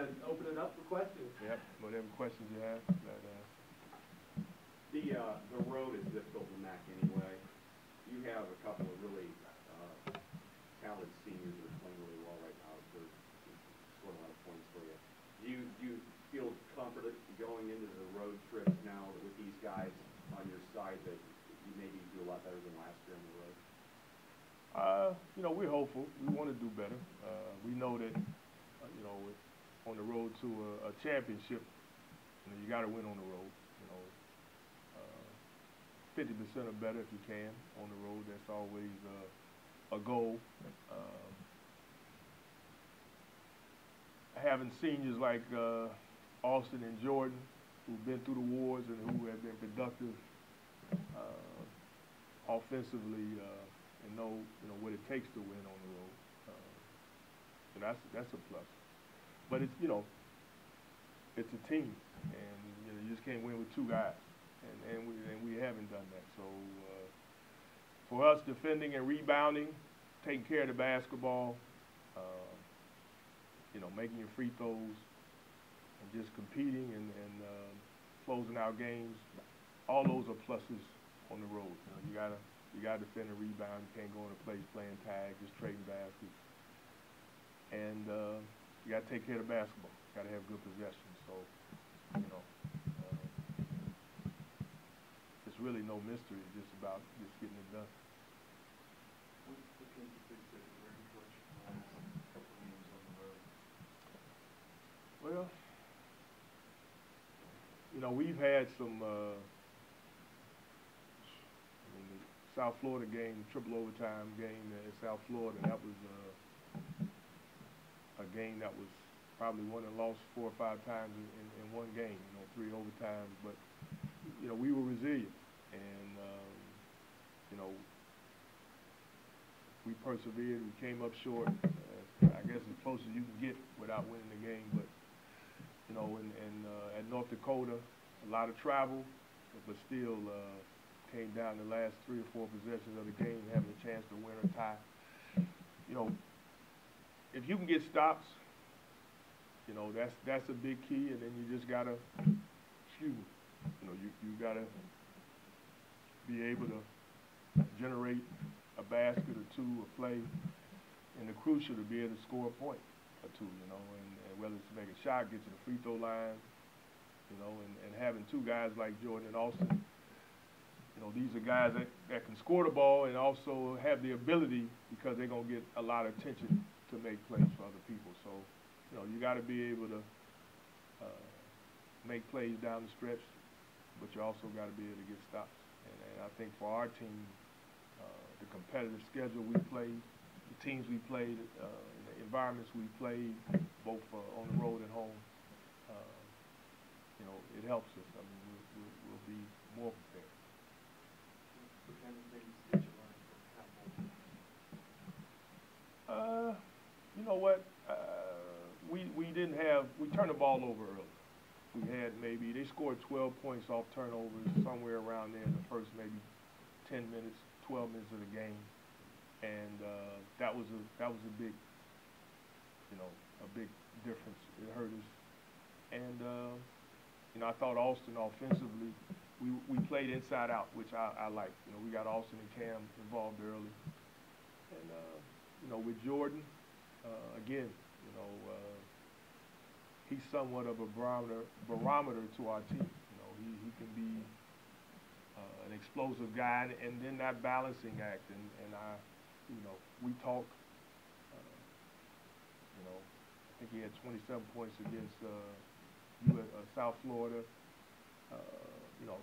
to open it up for questions. Yep, whatever questions you have. The road is difficult in MAC anyway. You have a couple of really talented seniors that are playing really well right now. They're scoring a lot of points for you. Do you feel confident going into the road trips now with these guys on your side that you maybe do a lot better than last year on the road? You know, we're hopeful. We want to do better. We know that, you know, on the road to a championship, you know, you got to win on the road. You know, 50% or better if you can on the road. That's always a goal. Having seniors like Austin and Jordan, who've been through the wars and who have been productive offensively, and know what it takes to win on the road. So that's a plus. But it's, you know, it's a team, and you know, you just can't win with two guys, and we haven't done that. So for us, defending and rebounding, taking care of the basketball, you know, making your free throws, and just competing and closing out games, all those are pluses on the road. You know, you gotta defend and rebound. You can't go into place playing tag, just trading baskets, and you gotta take care of the basketball. You gotta have good possession. So, you know, it's really no mystery. It's just about just getting it done. Well, you know, we've had some. South Florida game, triple overtime game at South Florida. That was a game that was probably won and lost 4 or 5 times in one game. You know, 3 overtimes. But you know, we were resilient, and you know, we persevered. We came up short. I guess as close as you can get without winning the game. But you know, at North Dakota, a lot of travel, but still. Came down the last 3 or 4 possessions of the game, having a chance to win or tie. You know, if you can get stops, you know, that's a big key, and then you just gotta, you know, you gotta be able to generate a basket or 2, a play, and the crucial to be able to score a point or 2, you know, and whether it's to make a shot, get to the free throw line, you know, and having 2 guys like Jordan and Austin. You know, these are guys that can score the ball and also have the ability, because they're going to get a lot of attention to make plays for other people. So, you know, you got to be able to make plays down the stretch, but you also got to be able to get stops. And I think for our team, the competitive schedule we played, the teams we played, the environments we played, both on the road and home, you know, it helps us. I mean, we'll be more prepared. You know what? We turned the ball over early. We had they scored 12 points off turnovers, somewhere around there in the first maybe 10 minutes, 12 minutes of the game, and that was a big, you know, a big difference. It hurt us, and you know, I thought Austin offensively. We played inside out, which I like. You know, we got Austin and Cam involved early. And, you know, with Jordan, again, you know, he's somewhat of a barometer to our team. You know, he can be an explosive guy, and then that balancing act. And you know, we talk, you know, I think he had 27 points against South Florida. You know,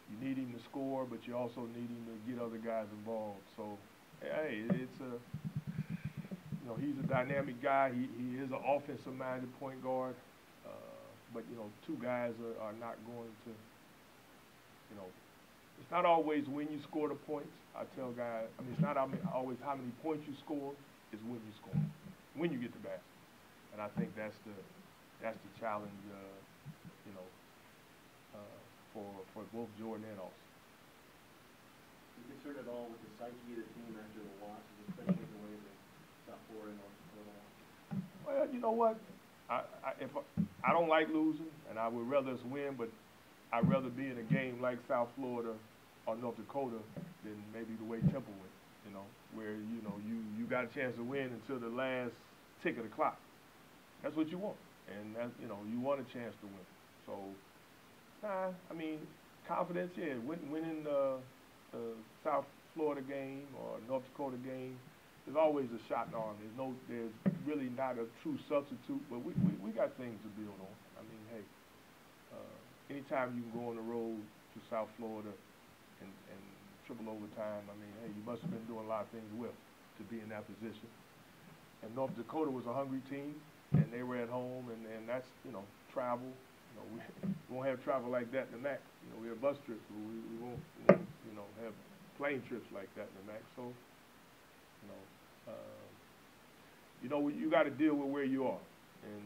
you need him to score, but you also need him to get other guys involved. So, hey, it's you know, he's a dynamic guy. He is an offensive-minded point guard. But you know, 2 guys are not going to, you know, it's not always when you score the points. I tell guys, I mean, it's not always how many points you score, it's when you score, when you get the basket. And I think that's the challenge. You know, for both Jordan and Austin. You concerned at all with the psyche of the team after the losses, especially the way that South Florida and North Dakota lost? you know what? If I don't like losing, and I would rather us win, but I'd rather be in a game like South Florida or North Dakota than maybe the way Temple went, you know, where, you know, you got a chance to win until the last tick of the clock. That's what you want. And, that, you know, you want a chance to win. So, I mean, confidence, yeah, winning the South Florida game or North Dakota game, there's always a shot in the arm. There's really not a true substitute, but we got things to build on. I mean, hey, anytime you can go on the road to South Florida and triple overtime, I mean, hey, you must have been doing a lot of things well to be in that position. And North Dakota was a hungry team, and they were at home, and that's, you know, travel. You know, we won't have travel like that in the MAC. You know, we have bus trips, but we won't, you know, have plane trips like that in the MAC. So, you know, you got to deal with where you are, and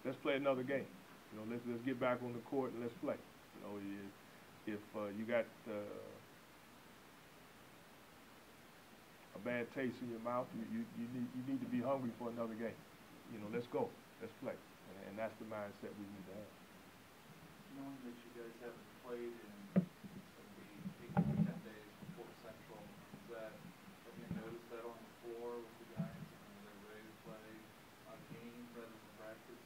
let's play another game. You know, let's get back on the court and let's play. You know, if you got a bad taste in your mouth, you need to be hungry for another game. You know, let's go, let's play, and that's the mindset we need to have. Knowing that you guys haven't played in, it's going to be 8 to 10 days before Central, have you noticed that on the floor with the guys? Are they ready to play a game rather than practice?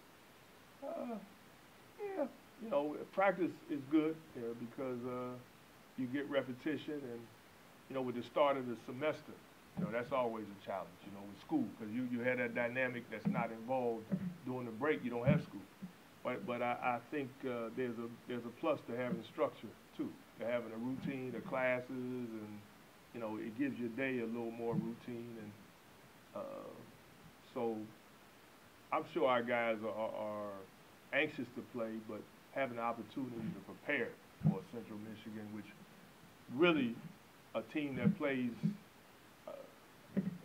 Yeah, you know, practice is good because you get repetition, and you know, with the start of the semester, you know, that's always a challenge. You know, with school, because you have that dynamic that's not involved during the break. You don't have school, but I think there's a plus to having structure too, to having a routine, the classes, and you know, it gives your day a little more routine, and so I'm sure our guys are anxious to play, but having the opportunity to prepare for Central Michigan, which really a team that plays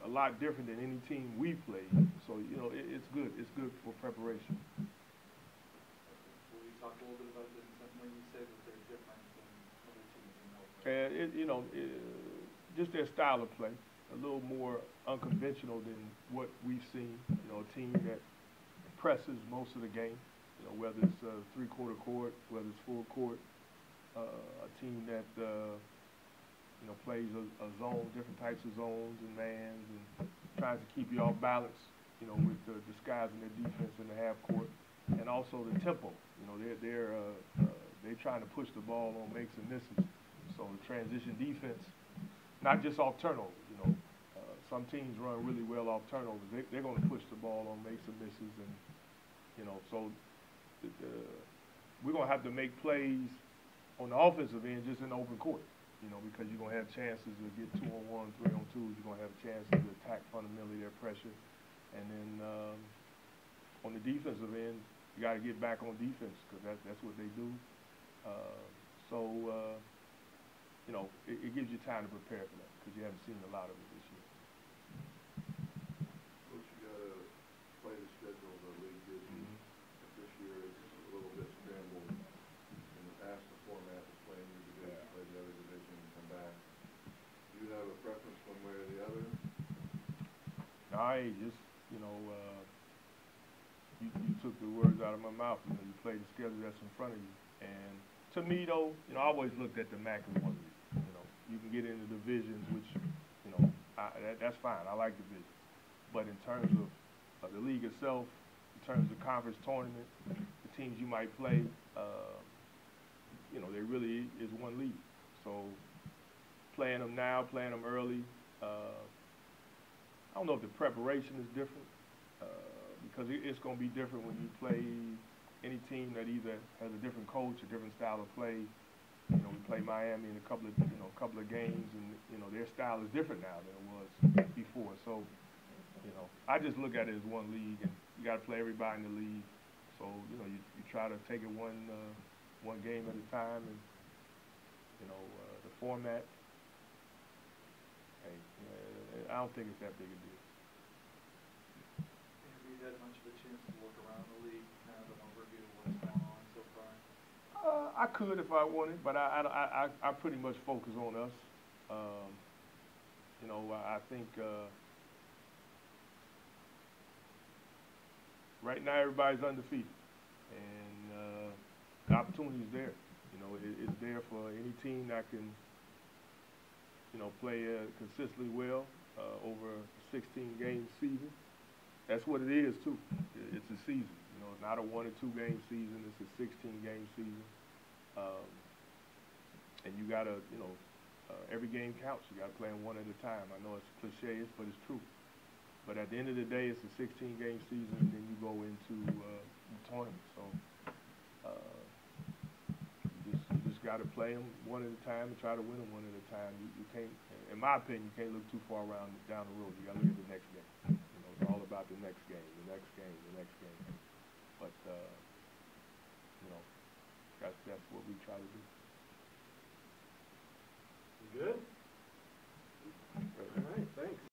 a lot different than any team we played. So, you know, it's good. It's good for preparation. Will you talk a little bit about this when you say that they're different than other teams you know? You know, just their style of play, a little more unconventional than what we've seen. You know, a team that presses most of the game. You know, whether it's three-quarter court, whether it's full court, a team that you know, plays a zone, different types of zones and mans, and tries to keep you off balance. You know, with disguising their defense in the half court, and also the tempo. You know, they're trying to push the ball on makes and misses. So the transition defense, not just off turnovers. You know, some teams run really well off turnovers. They're going to push the ball on makes and misses, and you know, so we're going to have to make plays on the offensive end just in the open court, you know, because you're going to have chances to get 2-on-1, 3-on-2s. You're going to have chances to attack fundamentally their pressure. And then on the defensive end, you got to get back on defense because that's what they do. You know, it gives you time to prepare for that because you haven't seen a lot of it this year. Coach, you got to play the schedule the league gives you. This year it's a little bit scrambled. In the past, the format was playing your division, play the other division, and come back. Do you have a preference one way or the other? I just, you know, you took the words out of my mouth. You know, you play the schedule that's in front of you. And to me, though, you know, I always looked at the MAC as one league. You know, you can get into divisions, which, you know, that's fine. I like divisions. But in terms of the league itself, in terms of conference tournament, the teams you might play, you know, there really is one league. So playing them now, playing them early, I don't know if the preparation is different because it's going to be different when you play any team that either has a different coach, a different style of play. You know, we play Miami in a couple of games, and you know their style is different now than it was before. So, you know, I just look at it as one league, and you got to play everybody in the league. So, you know, you try to take it one game at a time, and you know the format. Hey, I don't think it's that big a deal. Have you had much of a chance to look around the league, kind of an overview of what's going on so far? I could if I wanted, but I pretty much focus on us. You know, I think right now everybody's undefeated, and the opportunity's there. You know, it's there for any team that can, you know, play consistently well over a 16-game season. That's what it is too. It's a season. You know, it's not a 1 or 2 game season. It's a 16-game season, and you gotta, you know, every game counts. You gotta play them one at a time. I know it's cliche, but it's true. But at the end of the day, it's a 16-game season, and then you go into the tournament. So you just got to play them one at a time and try to win them one at a time. You can't, in my opinion, you can't look too far down the road. You got to look at the next game. You know, it's all about the next game, the next game, the next game. But you know, that's what we try to do. You good?